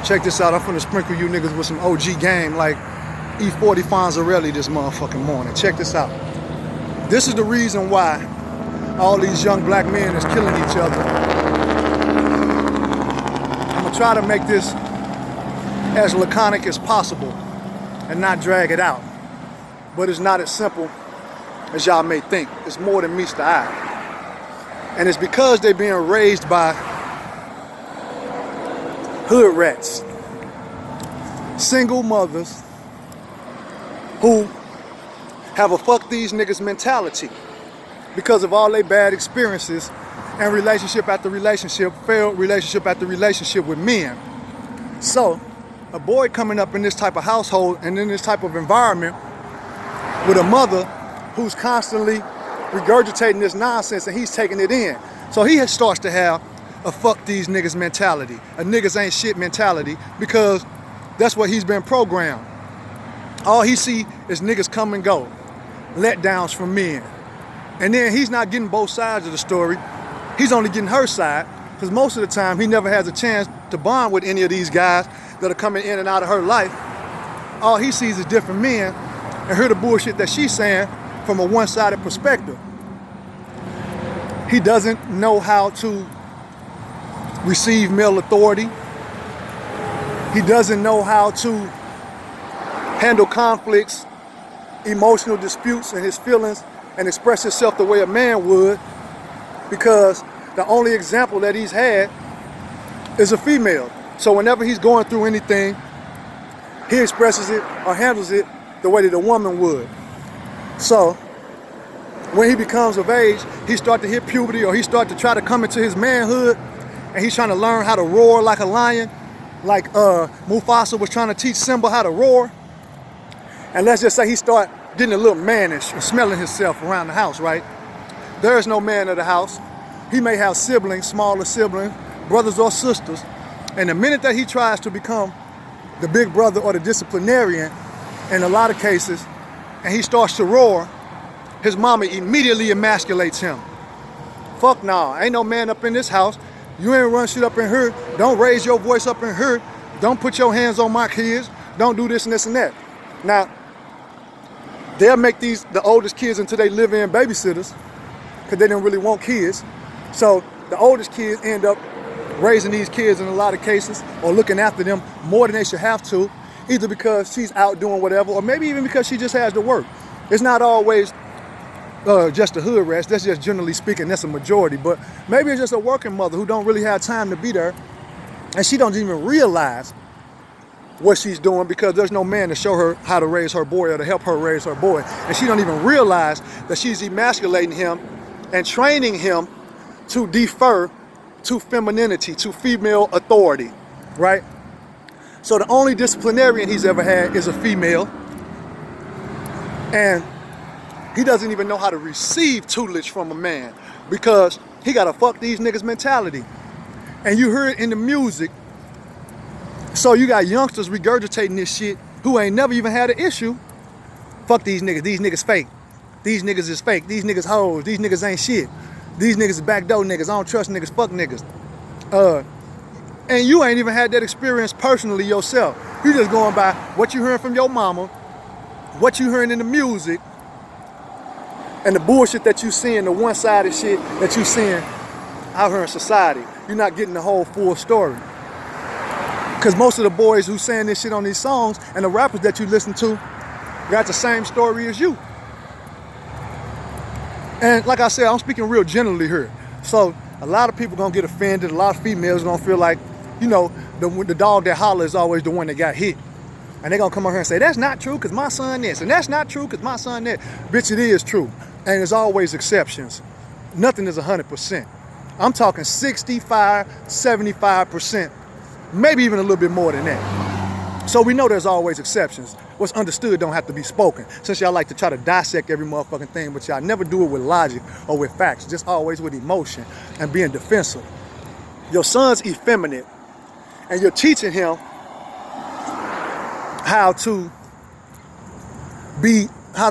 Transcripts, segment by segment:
Check this out. I'm finna sprinkle you niggas with some OG game like E40 Fonzarelli this motherfucking morning. Check this out. This is the reason why all these young black men is killing each other. I'm gonna try to make this as laconic as possible and not drag it out. But it's not as simple as y'all may think. It's more than meets the eye. And it's because they're being raised by hood rats, single mothers who have a fuck these niggas mentality because of all their bad experiences and relationship after relationship, failed relationship after relationship with men. So a boy coming up in this type of household and in this type of environment with a mother who's constantly regurgitating this nonsense and he's taking it in. So he starts to have a fuck these niggas mentality, a niggas ain't shit mentality, because that's what he's been programmed. All he see is niggas come and go, letdowns from men. And then he's not getting both sides of the story. He's only getting her side, because most of the time he never has a chance to bond with any of these guys that are coming in and out of her life. All he sees is different men and hear the bullshit that she's saying from a one-sided perspective. He doesn't know how to receive male authority. He doesn't know how to handle conflicts, emotional disputes, and his feelings and express himself the way a man would, because the only example that he's had is a female. So whenever he's going through anything, he expresses it or handles it the way that a woman would. So when he becomes of age, he starts to hit puberty, or he starts to try to come into his manhood, and he's trying to learn how to roar like a lion, like Mufasa was trying to teach Simba how to roar. And let's just say he start getting a little mannish and smelling himself around the house, right? There is no man of the house. He may have siblings, smaller siblings, brothers or sisters. And the minute that he tries to become the big brother or the disciplinarian, in a lot of cases, and he starts to roar, his mama immediately emasculates him. Fuck nah, ain't no man up in this house. You ain't run shit up in here. Don't raise your voice up in here. Don't put your hands on my kids. Don't do this and this and that. Now, they'll make the oldest kids until they live in babysitters, because they didn't really want kids. So the oldest kids end up raising these kids in a lot of cases, or looking after them more than they should have to, either because she's out doing whatever, or maybe even because she just has to work. It's not always just the hood rats. That's just generally speaking, that's a majority. But maybe it's just a working mother who don't really have time to be there, and she don't even realize what she's doing because there's no man to show her how to raise her boy or to help her raise her boy. And she don't even realize that she's emasculating him and training him to defer to femininity, to female authority, right? So the only disciplinarian he's ever had is a female, and he doesn't even know how to receive tutelage from a man because he got a fuck these niggas mentality. And you hear it in the music. So you got youngsters regurgitating this shit who ain't never even had an issue. Fuck these niggas fake. These niggas is fake, these niggas hoes, these niggas ain't shit. These niggas is backdoor niggas, I don't trust niggas, fuck niggas. And you ain't even had that experience personally yourself. You just going by what you hearing from your mama, what you hearing in the music, and the bullshit that you seeing, the one-sided shit that you seeing out here in society. You're not getting the whole full story. Because most of the boys who saying this shit on these songs and the rappers that you listen to got the same story as you. And like I said, I'm speaking real generally here. So a lot of people gonna get offended. A lot of females gonna feel like, you know, the dog that holler is always the one that got hit. And they gonna come over here and say, that's not true because my son this, and that's not true because my son that. Bitch, it is true. And there's always exceptions. Nothing is 100%. I'm talking 65, 75%, maybe even a little bit more than that. So we know there's always exceptions. What's understood don't have to be spoken. Since y'all like to try to dissect every motherfucking thing, but y'all never do it with logic or with facts, just always with emotion and being defensive. Your son's effeminate, and you're teaching him how to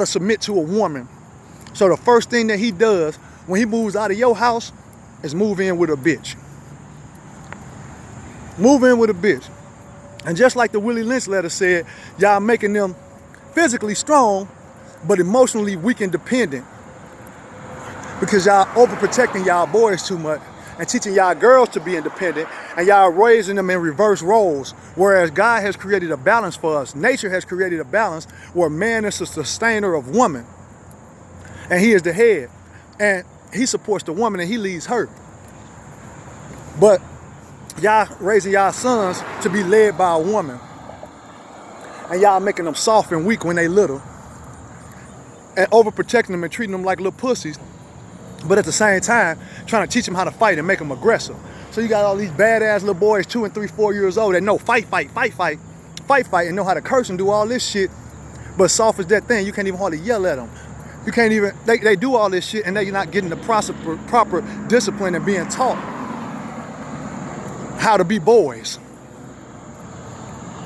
submit to a woman. So the first thing that he does when he moves out of your house is move in with a bitch. Move in with a bitch. And just like the Willie Lynch letter said, y'all making them physically strong, but emotionally weak and dependent. Because y'all overprotecting y'all boys too much and teaching y'all girls to be independent, and y'all raising them in reverse roles. Whereas God has created a balance for us. Nature has created a balance where man is a sustainer of woman. And he is the head. And he supports the woman and he leads her. But y'all raising y'all sons to be led by a woman. And y'all making them soft and weak when they little. And overprotecting them and treating them like little pussies. But at the same time, trying to teach them how to fight and make them aggressive. So you got all these badass little boys, 2 and 3, 4 years old, that know fight, and know how to curse and do all this shit. But soft as that thing, you can't even hardly yell at them. You can't even, they do all this shit and they're not getting the proper discipline and being taught how to be boys.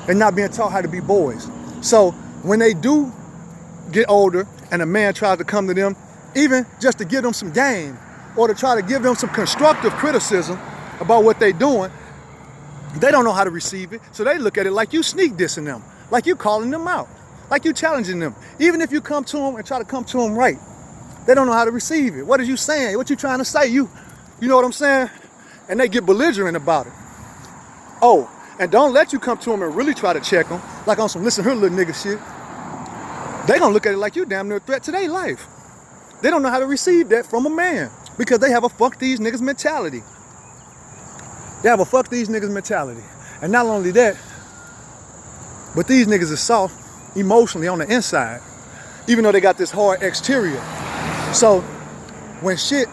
They're not being taught how to be boys. So when they do get older and a man tries to come to them, even just to give them some game or to try to give them some constructive criticism about what they're doing, they don't know how to receive it. So they look at it like you sneak dissing them, like you calling them out, like you challenging them. Even if you come to them and try to come to them right, they don't know how to receive it. What are you saying? What you trying to say? You know what I'm saying? And they get belligerent about it. Oh, and don't let you come to them and really try to check them, like on some listen here little nigga shit. They gonna look at it like you damn near a threat to their life. They don't know how to receive that from a man because they have a fuck these niggas mentality. They have a fuck these niggas mentality. And not only that, but these niggas is soft emotionally on the inside, even though they got this hard exterior. So when shit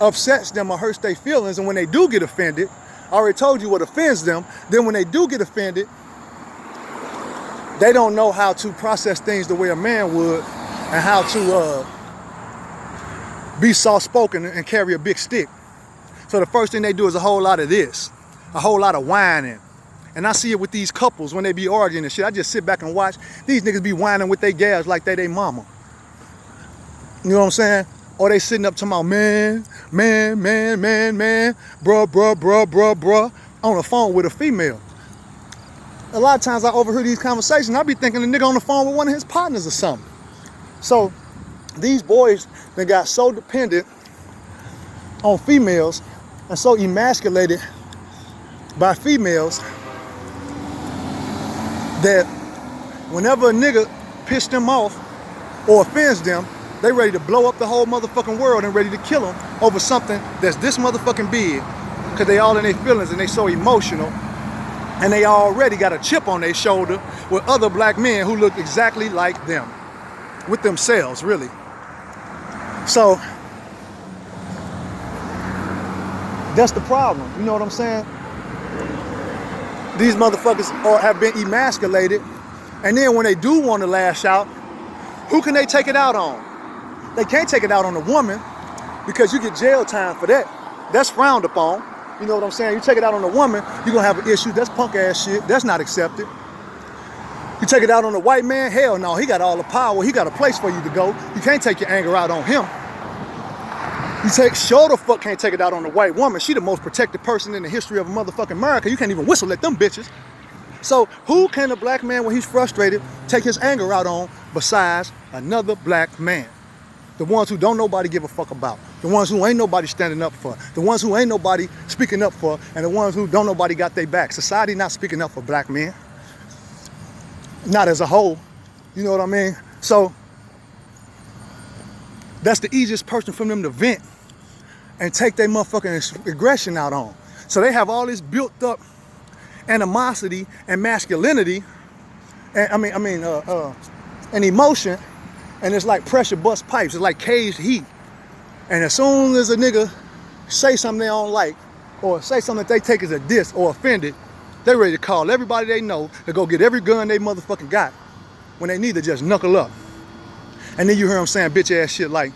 upsets them or hurts their feelings, and when they do get offended, I already told you what offends them, then when they do get offended, they don't know how to process things the way a man would and how to be soft-spoken and carry a big stick. So the first thing they do is a whole lot of this, a whole lot of whining. And I see it with these couples when they be arguing and shit. I just sit back and watch. These niggas be whining with their gals like they mama. You know what I'm saying? Or they sitting up to my man, bruh, on the phone with a female. A lot of times I overhear these conversations, I be thinking the nigga on the phone with one of his partners or something. So these boys, they got so dependent on females and so emasculated by females that whenever a nigga pisses them off or offends them, they ready to blow up the whole motherfucking world and ready to kill them over something that's this motherfucking big, because they all in their feelings and they so emotional, and they already got a chip on their shoulder with other black men who look exactly like them, with themselves, really. So that's the problem, you know what I'm saying? These motherfuckers have been emasculated, and then when they do want to lash out, who can they take it out on? They can't take it out on a woman because you get jail time for that. That's frowned upon. You know what I'm saying? You take it out on a woman, you're gonna have an issue. That's punk ass shit. That's not accepted. You take it out on a white man, hell no, he got all the power. He got a place for you to go. You can't take your anger out on him. Sure the fuck can't take it out on a white woman. She the most protected person in the history of motherfucking America. You can't even whistle at them bitches. So who can a black man, when he's frustrated, take his anger out on besides another black man? The ones who don't nobody give a fuck about. The ones who ain't nobody standing up for. The ones who ain't nobody speaking up for. And the ones who don't nobody got their back. Society not speaking up for black men. Not as a whole. You know what I mean? So that's the easiest person for them to vent and take their motherfucking aggression out on. So they have all this built up animosity and masculinity and and emotion, and it's like pressure bust pipes. It's like caged heat. And as soon as a nigga say something they don't like, or say something that they take as a diss or offended, they ready to call everybody they know to go get every gun they motherfucking got when they need to just knuckle up. And then you hear them saying bitch ass shit like,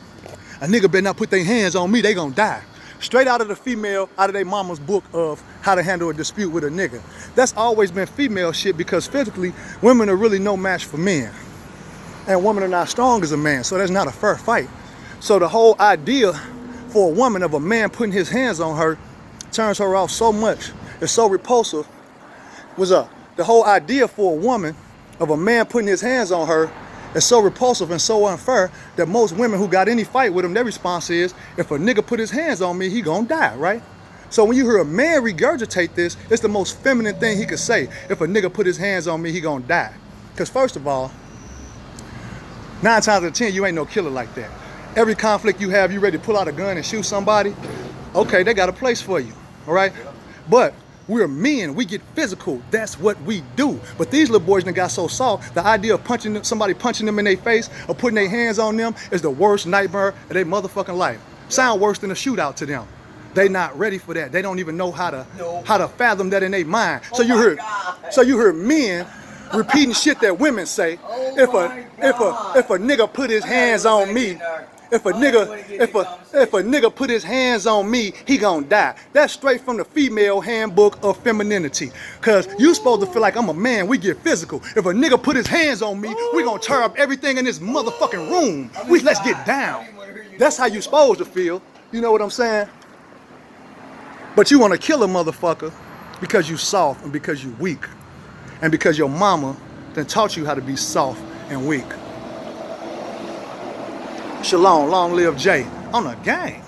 a nigga better not put their hands on me, they gonna die. Straight out of the female, out of their mama's book of how to handle a dispute with a nigga. That's always been female shit, because physically, women are really no match for men. And women are not strong as a man, so that's not a fair fight. So the whole idea for a woman of a man putting his hands on her turns her off so much, it's so repulsive. What's up? the whole idea for a woman of a man putting his hands on her is so repulsive and so unfair that most women who got any fight with him, their response is, if a nigga put his hands on me, he gonna die, right? So when you hear a man regurgitate this, it's the most feminine thing he could say. If a nigga put his hands on me, he gonna die. Because first of all, 9 times out of 10, you ain't no killer like that. Every conflict you have, you ready to pull out a gun and shoot somebody, okay, they got a place for you, all right? But we're men, we get physical, that's what we do. But these little boys done got so soft, the idea of somebody punching them in their face or putting their hands on them is the worst nightmare of their motherfucking life. Sound worse than a shootout to them. They not ready for that. They don't even know how to fathom that in their mind. So you hear men repeating shit that women say. If a nigga put his hands on me, if a nigga put his hands on me, he gonna die. That's straight from the female handbook of femininity. Cause you supposed to feel like I'm a man, we get physical. If a nigga put his hands on me, we gonna tear up everything in this motherfucking room. Let's get down. That's how you supposed to feel. You know what I'm saying? But you wanna kill a motherfucker because you soft and because you weak. And because your mama done taught you how to be soft and weak. Shalom, long live Jay on the gang.